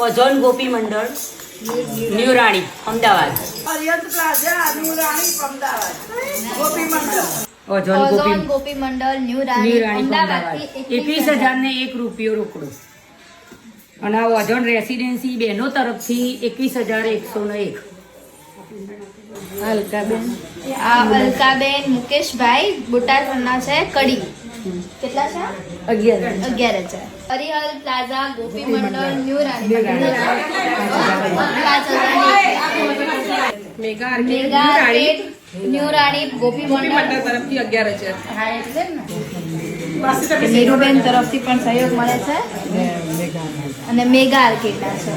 Ozone ગોપી મંડળ new રાણી Ahmedabad. Ozone ગોપી મંડળ new રાણી અમદાવાદ 21,000 ને 1 રૂપિયો રોકડો. અને આ ઓઝોન રેસિડેન્સી બહેનો તરફથી 21,101. અલકાબેન મુકેશભાઈ બોટાદના છે કડી. કેટલા છે? 11,000. હરિહર પ્લાઝા ગોપી મંડળ ન્યૂ રાણી મેગા ન્યૂ રાણી ગોપી મંડળ તરફથી 11,000. હા એટલે ને નીરુબેન તરફથી પણ સહયોગ મળે છે અને મેગા આર્કેટના છે.